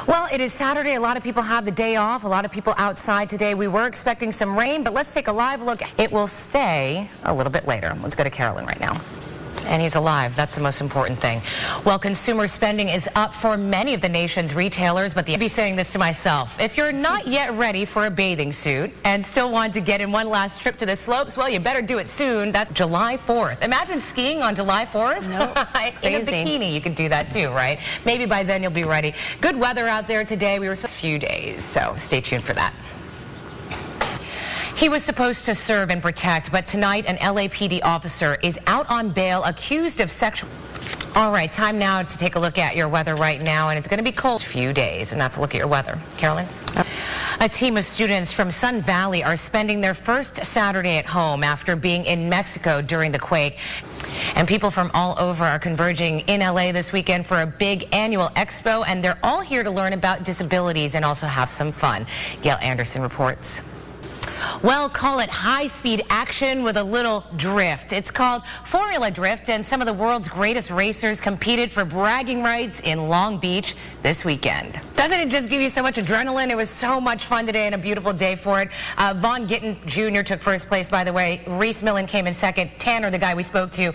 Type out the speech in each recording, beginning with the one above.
Well, it is Saturday. A lot of people have the day off. A lot of people outside today. We were expecting some rain, but let's take a live look. It will stay a little bit later. Let's go to Carolyn right now. And he's alive. That's the most important thing. Well, consumer spending is up for many of the nation's retailers, but I'll be saying this to myself. If you're not yet ready for a bathing suit and still want to get in one last trip to the slopes, well, you better do it soon. That's July 4th. Imagine skiing on July 4th. No, in a bikini, you could do that too, right? Maybe by then you'll be ready. Good weather out there today. We were supposed to a few days, so stay tuned for that. He was supposed to serve and protect, but tonight an LAPD officer is out on bail accused of sexual... All right, time now to take a look at your weather right now, and it's going to be cold for a few days, and that's a look at your weather. Carolyn? A team of students from Sun Valley are spending their first Saturday at home after being in Mexico during the quake. And people from all over are converging in LA this weekend for a big annual expo, and they're all here to learn about disabilities and also have some fun. Gail Anderson reports. Well, call it high-speed action with a little drift. It's called Formula Drift, and some of the world's greatest racers competed for bragging rights in Long Beach this weekend. Doesn't it just give you so much adrenaline? It was so much fun today and a beautiful day for it. Vaughn Gittin Jr. took first place, by the way. Reese Millen came in second. Tanner, the guy we spoke to,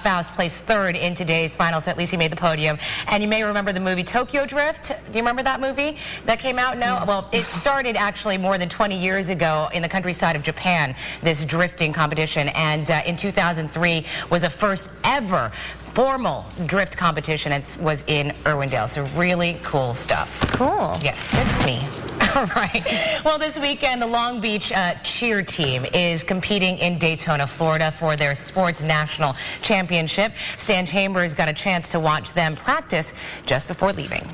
Faust, placed third in today's finals. At least he made the podium. And you may remember the movie Tokyo Drift. Do you remember that movie that came out? No? Well, it started actually more than 20 years ago in the countryside of Japan, this drifting competition, and in 2003 was the first ever formal drift competition. It was in Irwindale, so really cool stuff. Cool. Yes, it's me. All right. Well, this weekend, the Long Beach cheer team is competing in Daytona, Florida for their sports national championship. Stan Chambers got a chance to watch them practice just before leaving.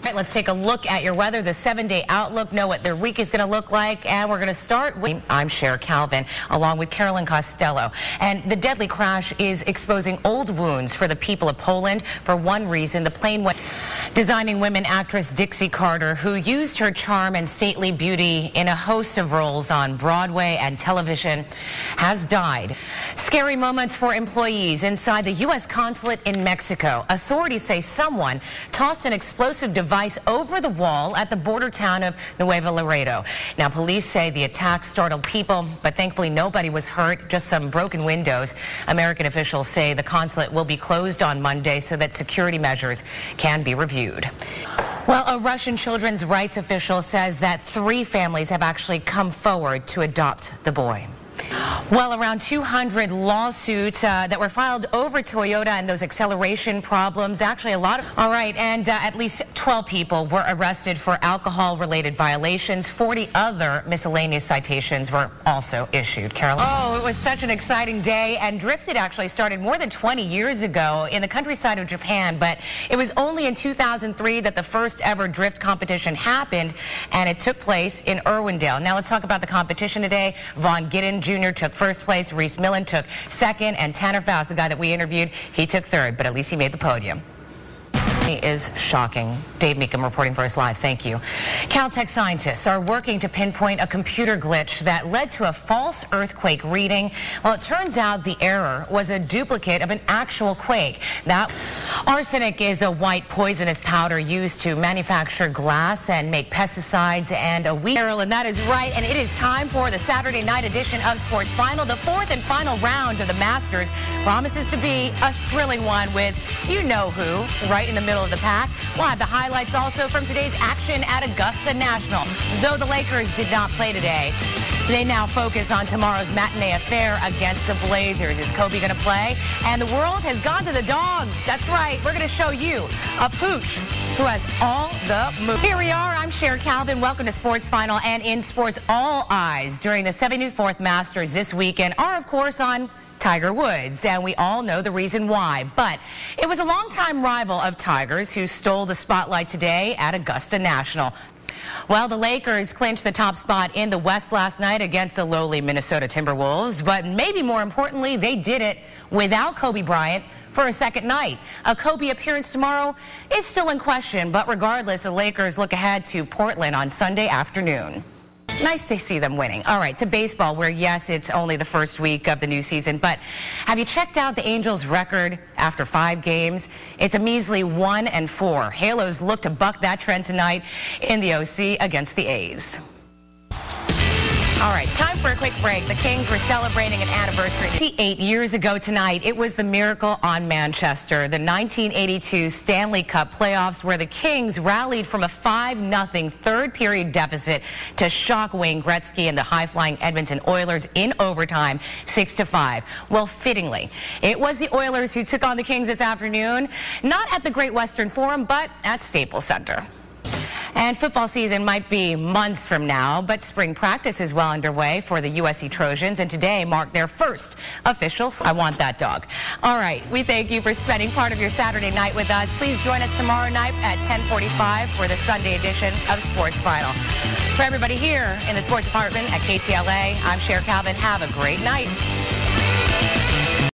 All right, let's take a look at your weather, the 7-day outlook, know what their week is going to look like, and we're going to start with... I'm Cher Calvin, along with Carolyn Costello. And the deadly crash is exposing old wounds for the people of Poland. For one reason, the plane went... Designing women actress Dixie Carter, who used her charm and stately beauty in a host of roles on Broadway and television, has died. Scary moments for employees inside the U.S. consulate in Mexico. Authorities say someone tossed an explosive device over the wall at the border town of Nuevo Laredo. Now, police say the attack startled people, but thankfully nobody was hurt, just some broken windows. American officials say the consulate will be closed on Monday so that security measures can be reviewed. Well, a Russian children's rights official says that 3 families have actually come forward to adopt the boy. Well, around 200 lawsuits that were filed over Toyota and those acceleration problems. Actually, a lot of... All right, and at least 12 people were arrested for alcohol-related violations. 40 other miscellaneous citations were also issued. Carolyn? Oh, it was such an exciting day, and Drifted actually started more than 20 years ago in the countryside of Japan, but it was only in 2003 that the first ever drift competition happened, and it took place in Irwindale. Now, let's talk about the competition today. Vaughn Gittin Jr. took first place, Reese Millen took second, and Tanner Faust, the guy that we interviewed, he took third, but at least he made the podium. Is shocking. Dave Meekum reporting for us live. Thank you. Caltech scientists are working to pinpoint a computer glitch that led to a false earthquake reading. Well, it turns out the error was a duplicate of an actual quake. That arsenic is a white poisonous powder used to manufacture glass and make pesticides and a wheat. And that is right, and it is time for the Saturday night edition of Sports Final. The 4th and final round of the Masters promises to be a thrilling one with you know who right in the middle of the pack. We'll have the highlights also from today's action at Augusta National. Though the Lakers did not play today, they now focus on tomorrow's matinee affair against the Blazers. Is Kobe going to play? And the world has gone to the dogs. That's right. We're going to show you a pooch who has all the moves. Here we are. I'm Cher Calvin. Welcome to Sports Final. And in sports, all eyes during the 74th Masters this weekend are, of course, on Tiger Woods, and we all know the reason why. But it was a longtime rival of Tiger's who stole the spotlight today at Augusta National. Well, the Lakers clinched the top spot in the West last night against the lowly Minnesota Timberwolves, but maybe more importantly, they did it without Kobe Bryant for a second night. A Kobe appearance tomorrow is still in question, but regardless, the Lakers look ahead to Portland on Sunday afternoon. Nice to see them winning. All right, to baseball, where, yes, it's only the first week of the new season, but have you checked out the Angels' record after 5 games? It's a measly 1-4. Halos look to buck that trend tonight in the OC against the A's. All right, time for a quick break. The Kings were celebrating an anniversary 58 years ago tonight. It was the miracle on Manchester, the 1982 Stanley Cup playoffs, where the Kings rallied from a 5-0 third-period deficit to shock Wayne Gretzky and the high-flying Edmonton Oilers in overtime, 6-5. Well, fittingly, it was the Oilers who took on the Kings this afternoon, not at the Great Western Forum, but at Staples Center. And football season might be months from now, but spring practice is well underway for the USC Trojans, and today marked their first official I Want That Dog. All right, we thank you for spending part of your Saturday night with us. Please join us tomorrow night at 10:45 for the Sunday edition of Sports Final. For everybody here in the sports department at KTLA, I'm Cher. Have a great night.